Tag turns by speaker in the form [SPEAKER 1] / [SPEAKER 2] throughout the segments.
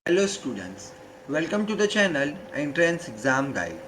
[SPEAKER 1] Hello students, welcome to the channel Entrance Exam Guide.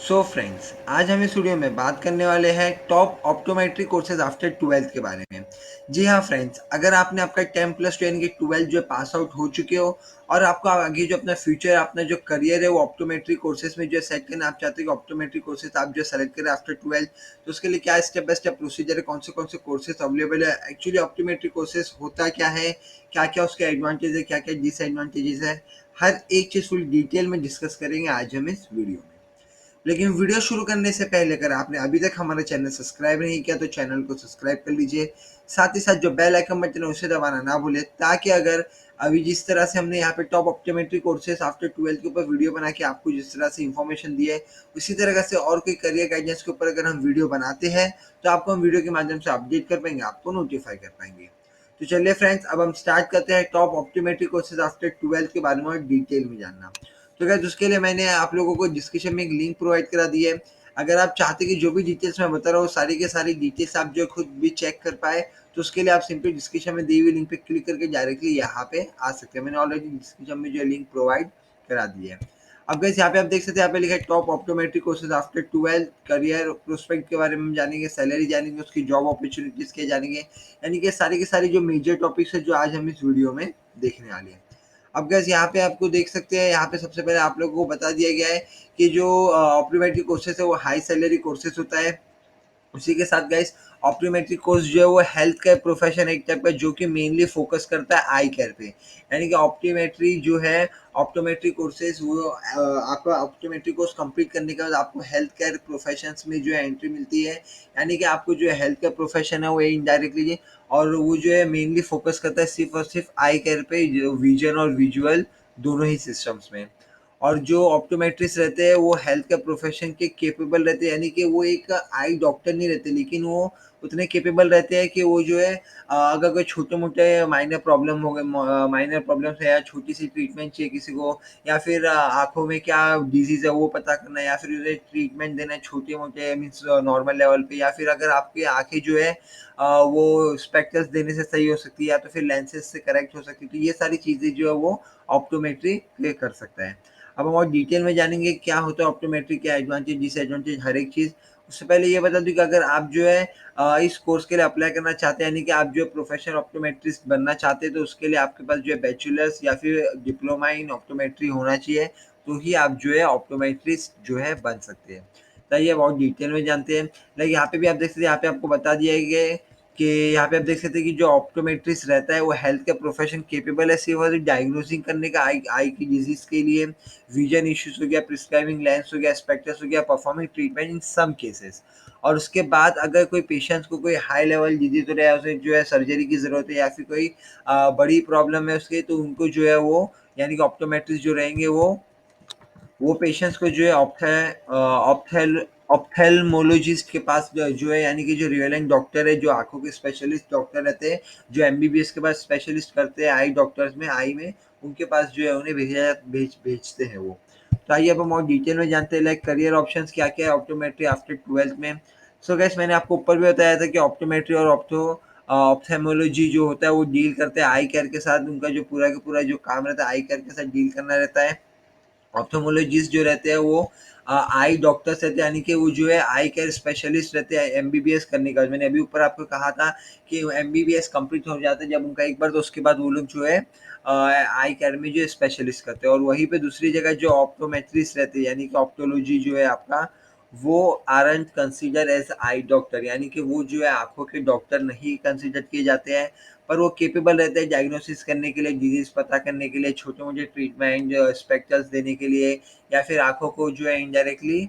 [SPEAKER 1] So friends, आज हम इस video में बात करने वाले हैं top optometry courses after 12th के बारे में। जी हाँ फ्रेंड्स, अगर आपने आपका 10+2 यानी कि 12 जो पास आउट हो चुके हो और आपको आगे जो अपना फ्यूचर अपना जो करियर है वो ऑप्टोमेट्री कोर्सेज में जो सेट करना आप चाहते हो कि ऑप्टोमेट्री कोर्सेज आप जो सेलेक्ट करें आफ्टर 12, तो उसके लिए क्या स्टेप बाय स्टेप प्रोसीजर है, कौन से कोर्सेज अवेलेबल है, एक्चुअली ऑप्टोमेट्री कोर्सेज होता क्या है, क्या क्या उसके एडवांटेज है, क्या क्या डिसएडवांटेजेस है, हर एक चीज़ फुल डिटेल में डिस्कस करेंगे आज हम इस वीडियो में। लेकिन वीडियो शुरू करने से पहले अगर आपने अभी तक हमारा चैनल सब्सक्राइब नहीं किया तो चैनल को सब्सक्राइब कर लीजिए। साथ ही साथ जो बेल आइकन बटन है उसे दबाना ना भूलें, ताकि अगर अभी जिस तरह से हमने यहाँ पे टॉप ऑप्टोमेट्री कोर्सेज आफ्टर 12 के ऊपर वीडियो बना के आपको जिस तरह से इन्फॉर्मेशन दी है, उसी तरह से और कोई करियर गाइडेंस के ऊपर अगर हम वीडियो बनाते हैं तो आपको हम वीडियो के माध्यम से अपडेट कर पाएंगे, आपको नोटिफाई कर पाएंगे। तो चलिए फ्रेंड्स, अब हम स्टार्ट करते हैं टॉप ऑप्टोमेट्री कोर्सेज आफ्टर 12 के बारे में और डिटेल में जानना। तो गाइस, उसके लिए मैंने आप लोगों को डिस्क्रिप्शन में एक लिंक प्रोवाइड करा दी है। अगर आप चाहते कि जो भी डिटेल्स मैं बता रहा हूँ सारी के सारी डिटेल्स आप जो खुद भी चेक कर पाए, तो उसके लिए आप सिंपली डिस्क्रिप्शन में दी हुई लिंक पे क्लिक करके डायरेक्टली यहाँ पे आ सकते हैं। मैंने ऑलरेडी डिस्क्रिप्शन में जो लिंक प्रोवाइड करा दी है। अब गाइस, यहाँ पे आप देख सकते हैं, यहाँ पे लिखा है top optometry courses after 12, career prospect के बारे में जानेंगे, सैलरी जानेंगे, उसकी जॉब अपॉर्चुनिटीज के जानेंगे, यानी कि सारी की सारी जो मेजर टॉपिक्स है जो आज हम इस वीडियो में देखने वाले हैं। अब गैस, यहाँ पे आपको देख सकते हैं, यहाँ पे सबसे पहले आप लोगों को बता दिया गया है कि जो ऑप्टोमेट्री कोर्सेज है वो हाई सैलरी कोर्सेज होता है। उसी के साथ गाइस, ऑप्टोमेट्री कोर्स जो है वो हेल्थ केयर प्रोफेशन एक टाइप का जो कि मेनली फोकस करता है आई केयर पे, यानी कि ऑप्टोमेट्री जो है, ऑप्टोमेट्री कोर्सेज वो आपका ऑप्टोमेट्री कोर्स कंप्लीट करने के बाद आपको हेल्थ केयर प्रोफेशंस में जो है एंट्री मिलती है, यानी कि आपको जो है हेल्थ केयर प्रोफेशन है वो इनडायरेक्टली, और वो जो है मेनली फोकस करता है सिर्फ और सिर्फ आई केयर पे, जो विजन और विजुअल दोनों ही सिस्टम्स में। और जो ऑप्टोमेट्रिस्ट रहते हैं वो हेल्थ के प्रोफेशन के केपेबल रहते हैं, यानी कि वो एक आई डॉक्टर नहीं रहते, लेकिन वो उतने केपेबल रहते हैं कि वो जो है अगर कोई छोटे मोटे माइनर प्रॉब्लम हो गए, माइनर प्रॉब्लम्स है या छोटी सी ट्रीटमेंट चाहिए किसी को, या फिर आंखों में क्या डिजीज है वो पता करना है, या फिर उन्हें ट्रीटमेंट देना है छोटे मोटे मीन्स नॉर्मल लेवल पे, या फिर अगर आपकी आंखें जो है वो स्पेक्टर्स देने से सही हो सकती है या तो फिर लेंसेज से करेक्ट हो सकती है, तो ये सारी चीज़ें जो है वो ऑप्टोमेट्री कर सकता है। अब हम और डिटेल में जानेंगे क्या होता है ऑप्टोमेट्री, क्या एडवांटेज डिसएडवांटेज हर एक चीज़। उससे पहले ये बता दूं कि अगर आप जो है इस कोर्स के लिए अप्लाई करना चाहते हैं, यानी कि आप जो प्रोफेशनल ऑप्टोमेट्रिस्ट बनना चाहते हैं, तो उसके लिए आपके पास जो है बैचलर्स या फिर डिप्लोमा इन ऑप्टोमेट्री होना चाहिए, तो ही आप जो है ऑप्टोमेट्रिस्ट जो है बन सकते हैं। तो ये बहुत डिटेल में जानते हैं। लाइक यहाँ पे भी आप देख सकते हैं, यहाँ पे आपको बता दिया गया है कि यहाँ पे आप देख सकते हैं कि जो ऑप्टोमेट्रिस्ट रहता है वो हेल्थ का प्रोफेशन केपेबल है सिर्फ और डायग्नोसिंग करने का आई आई की डिजीज के लिए, विजन इश्यूज हो गया, प्रिस्क्राइबिंग लेंस हो गया, स्पेक्टर्स हो गया, performing treatment in some cases. और उसके बाद अगर कोई पेशेंट्स को कोई हाई लेवल डिजीज हो रहा है, उसे जो है सर्जरी की जरूरत है या फिर कोई बड़ी प्रॉब्लम है उसके, तो उनको जो है वो, यानी कि ऑप्टोमेट्रिस्ट जो रहेंगे वो पेशेंट्स को जो है ऑप्थेल्मोलॉजिस्ट के पास जो है, यानी कि जो रियलिंग डॉक्टर है, जो आंखों के स्पेशलिस्ट डॉक्टर रहते हैं, जो एमबीबीएस के पास स्पेशलिस्ट करते हैं आई डॉक्टर्स में, आई में, उनके पास जो है उन्हें भेजते हैं वो। तो आइए अब हम और डिटेल में जानते हैं लाइक करियर ऑप्शंस क्या क्या है ऑप्टोमेट्री आफ्टर 12th में। सो गैस, मैंने आपको ऊपर भी बताया था कि ऑप्टोमेट्री और ऑप्थेमोलॉजी जो होता है वो डील करते हैं आई केयर के साथ, उनका जो पूरा का पूरा जो काम रहता है आई केयर के साथ डील करना रहता है। ऑप्थोमोलॉजिस्ट जो रहते हैं वो आई डॉक्टर्स रहते हैं, यानी कि वो जो है आई केयर स्पेशलिस्ट रहते हैं एमबीबीएस करने का। मैंने अभी ऊपर आपको कहा था कि एमबीबीएस कंप्लीट हो जाता है जब उनका एक बार, तो उसके बाद वो लोग जो है आई केयर में जो स्पेशलिस्ट करते हैं। और वहीं पे दूसरी जगह जो ऑप्टोमेट्रिस्ट रहते हैं, यानी कि ऑप्टोलॉजी जो है आपका, वो aren't consider as eye doctor, यानी कि वो जो है आंखों के डॉक्टर नहीं कंसीडर किए जाते हैं, पर वो केपेबल रहते हैं डायग्नोसिस करने के लिए, डिजीज पता करने के लिए, छोटे मोटे ट्रीटमेंट स्पेक्टर्स देने के लिए, या फिर आंखों को जो है इनडायरेक्टली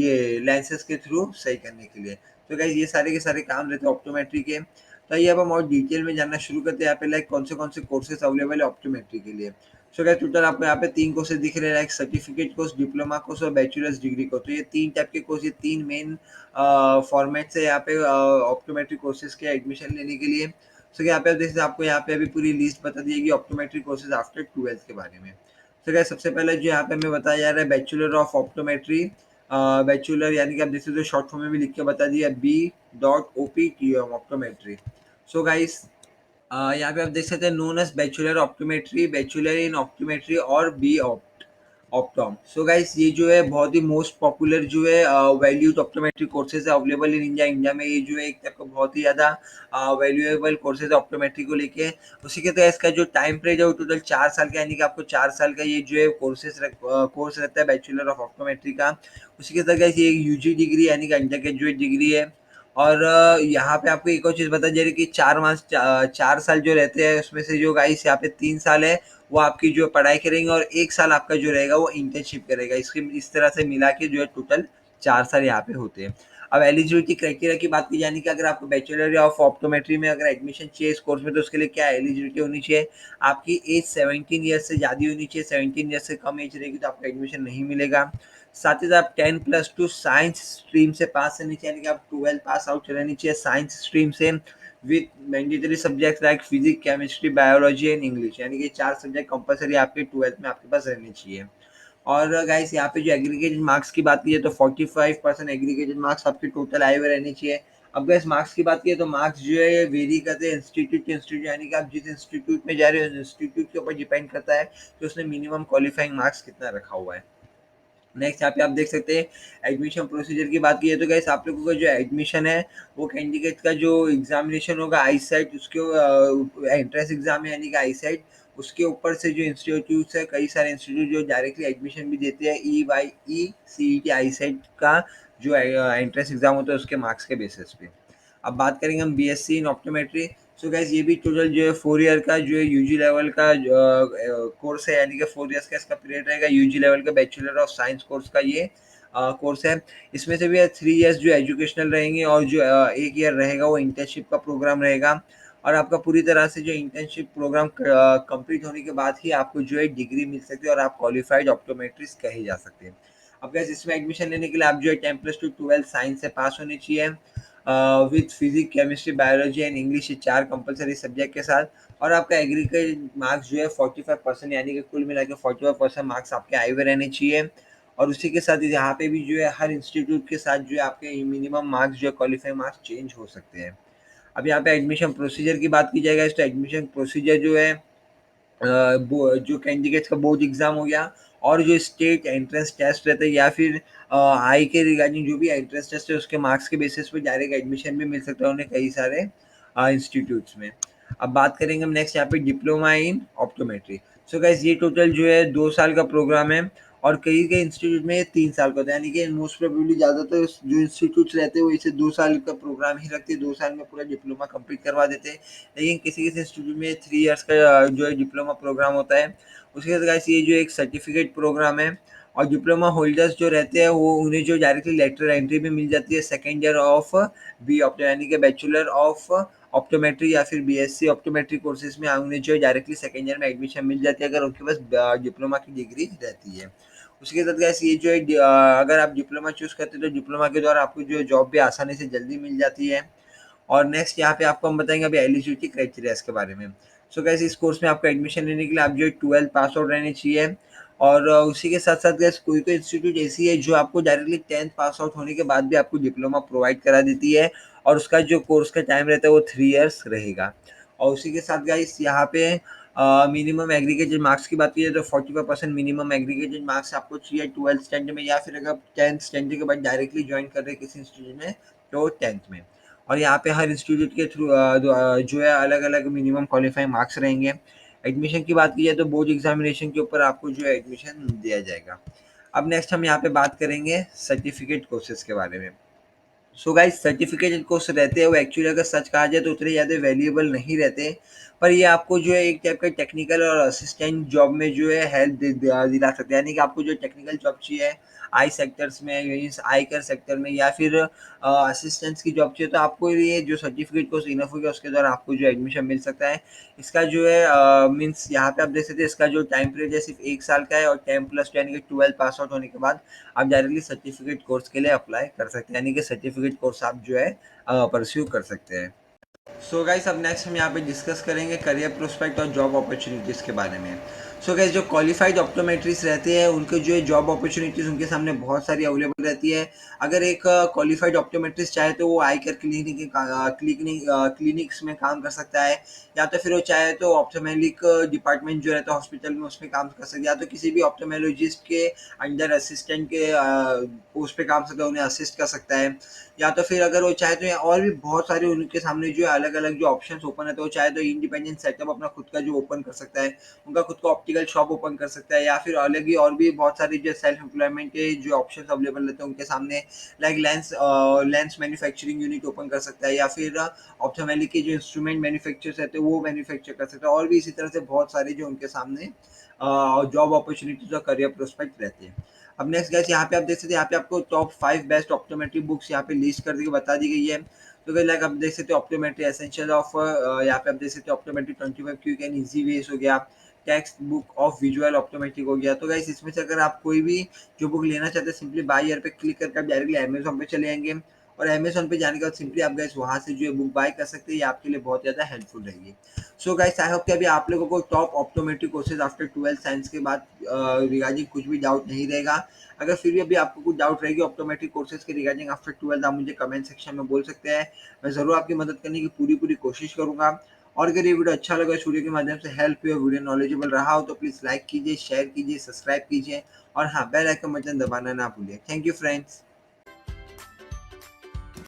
[SPEAKER 1] ये लेंसेज के थ्रू सही करने के लिए। तो गाइस, ये सारे के सारे काम रहते हैं ऑप्टोमेट्री के। तो ये अब हम और डिटेल में जानना शुरू करते हैं यहाँ पे लाइक कौन से कोर्सेज अवेलेबल है ऑप्टोमेट्री के लिए। सो गाइस, टोटल आपको यहाँ पे 3 कोर्सेज दिख रहे हैं like certificate course, diploma course और बैचलर्स डिग्री कोर्स। तो ये 3 टाइप के कोर्स, ये 3 मेन फॉर्मेट से यहाँ पे ऑप्टोमेट्री कोर्सेज के एडमिशन लेने के लिए। सो यहाँ पे आप देख सकते हैं, आपको यहाँ पे अभी पूरी लिस्ट बता दी गई ऑप्टोमेट्री कोर्सेज आफ्टर 12th के बारे में। तो गाइस, सबसे पहले जो यहाँ पे हमें बताया जा रहा है बैचलर ऑफ ऑप्टोमेट्री। बैचलर यानी कि आप देख सकते हो शॉर्ट फॉर्म में भी लिख के बता दिया, B dot O P T optometry. So guys, यहाँ पे आप देख सकते हैं known as bachelor optometry, bachelor in optometry और बी ऑप्टॉम। सो गाइस ये जो है बहुत ही मोस्ट पॉपुलर जो है वैल्यूड ऑप्टोमेट्री कोर्सेज है अवेलेबल इन इंडिया। इंडिया में ये जो है एक टाइप का बहुत ही ज़्यादा वैल्यूएबल कोर्सेज है ऑप्टोमेट्री को लेके। उसी के तहत इसका जो टाइम पीरियड है वो टोटल 4 साल का, यानी कि आपको 4 साल का ये जो है कोर्स रहता है बैचलर ऑफ ऑप्टोमेट्री का। उसी के तहत गाइस ये यूजी डिग्री यानी कि अंडर ग्रेजुएट डिग्री है। और यहाँ पे आपको एक और चीज़ बताई जा रही है कि 4 साल जो रहते हैं उसमें से जो गाइस यहाँ पे 3 साल है वो आपकी जो पढ़ाई करेंगे और 1 साल आपका जो रहेगा वो इंटर्नशिप करेगा। इसके इस तरह से मिला के जो है टोटल 4 साल यहाँ पे होते हैं। अब एलिजिबिलिटी क्राइटेरिया की बात की जाने की, अगर आपको बैचलर ऑफ ऑप्टोमेट्री में अगर एडमिशन चाहिए इस कोर्स में, तो उसके लिए क्या एलिजिबिलिटी होनी चाहिए? आपकी एज 17 ईयर्स से ज़्यादा होनी चाहिए। 17 ईयर्स से कम एज रहेगी तो आपको एडमिशन नहीं मिलेगा। साथ ही साथ 10+2 साइंस स्ट्रीम से पास रहनी चाहिए, यानी कि आप 12 पास आउट रहनी चाहिए साइंस स्ट्रीम से, with mandatory subject like physics, chemistry, biology and English, यानी कि 4 सब्जेक्ट कंपलसरी आपके 12th में आपके पास रहने चाहिए। और गाइस यहाँ पे जो एग्रीगेटेड मार्क्स की बात की है तो 45% एग्रीगेटेड मार्क्स आपके टोटल आए हुए रहने चाहिए। अब गाइस मार्क्स की बात की तो मार्क्स जो है ये वेरी करते हैं इंस्टीट्यूट टू इंस्टीट्यूट, यानी कि आप जिस इंस्टीट्यूट में जा रहे हो उस इंस्टीट्यूट के ऊपर डिपेंड करता है कि उसने मिनिमम क्वालिफाइंग मार्क्स कितना रखा हुआ है। नेक्स्ट यहाँ पे आप देख सकते हैं एडमिशन प्रोसीजर की बात की है तो गाइस आप लोगों का जो एडमिशन है वो कैंडिडेट का जो एग्जामिनेशन होगा आई साइट, उसके एंट्रेंस एग्जाम है यानी कि आई साइट, उसके ऊपर से जो इंस्टीट्यूट है, कई सारे इंस्टीट्यूट जो डायरेक्टली एडमिशन भी देते हैं EYE CET आई साइट का जो एंट्रेंस एग्जाम होता है उसके मार्क्स के बेसिस पे। अब बात करेंगे हम BSc in optometry. So guys ये भी टोटल जो है 4 ईयर का जो है यूजी लेवल का कोर्स है, यानी कि 4 ईयर्स का इसका पीरियड रहेगा। यूजी लेवल का बैचलर ऑफ साइंस कोर्स का ये कोर्स है। इसमें से भी 3 ईयर्स जो एजुकेशनल रहेंगे और जो 1 ईयर रहेगा वो इंटर्नशिप का प्रोग्राम रहेगा। और आपका पूरी तरह से जो इंटर्नशिप प्रोग्राम कंप्लीट होने के बाद ही आपको जो है डिग्री मिल सकती है और आप क्वालिफाइड ऑप्टोमेट्रिस्ट कहे जा सकते हैं। अब गैस इसमें एडमिशन लेने के लिए आप जो है 10+2 12 साइंस से पास होनी चाहिए, with physics, chemistry, biology and English, ये 4 कंपलसरी सब्जेक्ट के साथ। और आपका एग्रीकल्चर मार्क्स जो है 45%, यानी कि कुल मिला के 45% मार्क्स आपके आए हुए रहने चाहिए। और उसी के साथ यहाँ पे भी जो है हर इंस्टीट्यूट के साथ जो है आपके मिनिमम मार्क्स जो है क्वालिफाइंग मार्क्स चेंज हो सकते हैं। अब यहाँ पे एडमिशन प्रोसीजर की बात की जाएगा तो एडमिशन प्रोसीजर जो है जो कैंडिडेट्स का बोर्ड एग्जाम हो गया और जो स्टेट एंट्रेंस टेस्ट रहता है या फिर आई के रिगार्डिंग जो भी एंट्रेंस टेस्ट है उसके मार्क्स के बेसिस पे डायरेक्ट एडमिशन भी मिल सकता है उन्हें कई सारे इंस्टीट्यूट्स में। अब बात करेंगे हम नेक्स्ट यहाँ पे diploma in optometry. So guys ये टोटल जो है 2 साल का प्रोग्राम है और कई कई इंस्टीट्यूट में ये 3 साल का होता है, यानी कि मोस्ट प्रोबेबली ज़्यादातर जो इंस्टीट्यूट्स रहते हैं वो इसे 2 साल का प्रोग्राम ही रखते हैं, 2 साल में पूरा डिप्लोमा कंप्लीट करवा देते हैं। लेकिन किसी किसी इंस्टीट्यूट में 3 ईयर्स का जो है डिप्लोमा प्रोग्राम होता है। उसके साथ गाइस ये जो एक सर्टिफिकेट प्रोग्राम है और डिप्लोमा होल्डर्स जो रहते हैं वो उन्हें जो डायरेक्टली लेटर एंट्री भी मिल जाती है second year of B opto, यानी कि बैचलर ऑफ ऑप्टोमेट्री या फिर BSc ऑप्टोमेट्री कोर्सेज में उन्हें जो है डायरेक्टली सेकेंड ईयर में एडमिशन मिल जाती है अगर उनके पास डिप्लोमा की डिग्री रहती है। उसके साथ गाइस ये जो है अगर आप डिप्लोमा चूज करते हैं तो डिप्लोमा के द्वारा आपको जो है जॉब भी आसानी से जल्दी मिल जाती है। और नेक्स्ट यहाँ पे आपको हम बताएंगे अभी एलिजिबिलिटी क्राइटेरिया इसके बारे में। सो गैस इस कोर्स में आपको एडमिशन लेने के लिए आप जो 12 पास आउट रहने चाहिए। और उसी के साथ साथ गैस कोई कोई इंस्टीट्यूट ऐसी है जो आपको डायरेक्टली 10th पास आउट होने के बाद भी आपको डिप्लोमा प्रोवाइड करा देती है और उसका जो कोर्स का टाइम रहता है वो 3 ईयर्स रहेगा। और उसी के साथ गाइस यहाँ पे मिनिमम एग्रीगेटेड मार्क्स की बात की जाए तो 45% मिनिमम एग्रीगेटेड मार्क्स आपको चाहिए 12th स्टैंडर्ड में, या फिर अगर 10th स्टैंडर्ड के बाद डायरेक्टली ज्वाइन कर रहे हैं किसी इंस्टीट्यूट में तो 10th में। और यहाँ पे हर इंस्टीट्यूट के थ्रू जो है अलग अलग मिनिमम क्वालिफाइंग मार्क्स रहेंगे। एडमिशन की बात की जाए तो बोर्ड एग्जामिनेशन के ऊपर आपको जो है एडमिशन दिया जाएगा। अब नेक्स्ट हम यहाँ पे बात करेंगे सर्टिफिकेट कोर्सेज के बारे में। सो गाइस सर्टिफिकेटेड कोर्स रहते हैं वो एक्चुअली अगर सच कहा जाए तो उतने ज़्यादा वैल्यूएबल नहीं रहते, पर ये आपको जो है एक टाइप का टेक्निकल और असिस्टेंट जॉब में जो है हेल्प दिला सकते हैं, यानी कि आपको जो टेक्निकल जॉब चाहिए आई सेक्टर्स में, आई केयर सेक्टर में या फिर असिस्टेंट्स की जॉब चाहिए तो आपको ये जो सर्टिफिकेट कोर्स इनफ हो गया उसके द्वारा आपको जो एडमिशन मिल सकता है। इसका जो है मीन्स यहाँ पे आप देख सकते हैं इसका जो टाइम पीरियड है सिर्फ 1 साल का है और 10+2 यानी कि 12 पास आउट होने के बाद आप डायरेक्टली सर्टिफिकेट कोर्स के लिए अप्लाई कर सकते हैं, यानी कि सर्टिफिकेट कोर्स आप जो है परस्यू कर सकते हैं। सो गाइस अब नेक्स्ट हम यहाँ पे डिस्कस करेंगे करियर प्रोस्पेक्ट और जॉब अपॉर्चुनिटीज़ के बारे में। सो गाइस जो क्वालिफाइड ऑप्टोमेट्रिस्ट रहते हैं उनके जो है जॉब अपॉर्चुनिटीज़ उनके सामने बहुत सारी अवेलेबल रहती है। अगर एक क्वालिफाइड ऑप्टोमेट्रिस्ट चाहे तो वो आई केयर क्लिनिक्स में काम कर सकता है, या तो फिर वो चाहे तो ऑप्थोमेलिक डिपार्टमेंट जो रहता है हॉस्पिटल में उसमें काम कर सकता है, या तो किसी भी ऑप्टोमेलोजिस्ट के अंडर असिस्टेंट के पोस्ट पे काम सकता है, उन्हें असिस्ट कर सकता है। या तो फिर अगर वो चाहे तो और भी बहुत सारे उनके सामने जो है अलग-अलग जो ऑप्शंस ओपन है, तो वो चाहे तो इंडिपेंडेंट सेटअप अपना खुद का जो ओपन कर सकता है, उनका खुद का ऑप्टिकल शॉप ओपन कर सकता है, या फिर अलग ही और भी बहुत सारी जो सेल्फ एम्प्लॉयमेंट के जो ऑप्शंस अवेलेबल रहते हैं उनके सामने, like lens manufacturing unit open कर सकता है, या फिर ऑप्थोमेलिक के जो इंस्ट्रूमेंट मैन्युफैक्चरर्स रहते हैं वो मैन्युफैक्चर कर सकता है, और भी इसी तरह से बहुत सारे जो उनके सामने जॉब अपॉर्चुनिटीज और करियर प्रोस्पेक्ट रहते हैं। अब नेक्स्ट गाइस यहाँ पे आप देख सकते हैं, यहाँ पे आपको टॉप 5 बेस्ट ऑप्टोमेट्री बुक्स यहाँ पे लिस्ट कर दी बता दी गई है। तो गाइस लाइक आप देख सकते हो ऑप्टोमेट्री एसेंशियल ऑफ, यहाँ पे आप देख सकते हो optometry 25 quick and easy veg हो गया, text book of visual optometric हो गया। तो गाइस इसमें से अगर आप कोई भी जो बुक लेना चाहते हैं सिंपली बाय हियर पे क्लिक करके आप डायरेक्टली अमेज़न पे चले जाएँगे, और अमेज़न पे जाने के बाद सिंपली आप गाइस वहाँ से जो है बुक बाय कर सकते हैं, ये आपके लिए बहुत ज़्यादा हेल्पफुल रहेगी। सो गाइस आई होप कि अभी आप लोगों को top optometry courses after 12th science के बाद रिगार्डिंग कुछ भी डाउट नहीं रहेगा। अगर फिर भी अभी आपको कुछ डाउट रहेगी ऑप्टोमेट्रिक कोर्सेज के रिगार्डिंग आफ्टर 12th, आप मुझे कमेंट सेक्शन में बोल सकते हैं। मैं ज़रूर आपकी मदद करने की पूरी कोशिश करूँगा। और अगर ये वीडियो अच्छा लगा, इस वीडियो के माध्यम से हेल्प हुई और वीडियो नॉलेजेबल रहा हो तो प्लीज़ लाइक कीजिए, शेयर कीजिए, सब्सक्राइब कीजिए, और हाँ, बेल आइकन बटन दबाना ना भूलिए। Thank you friends.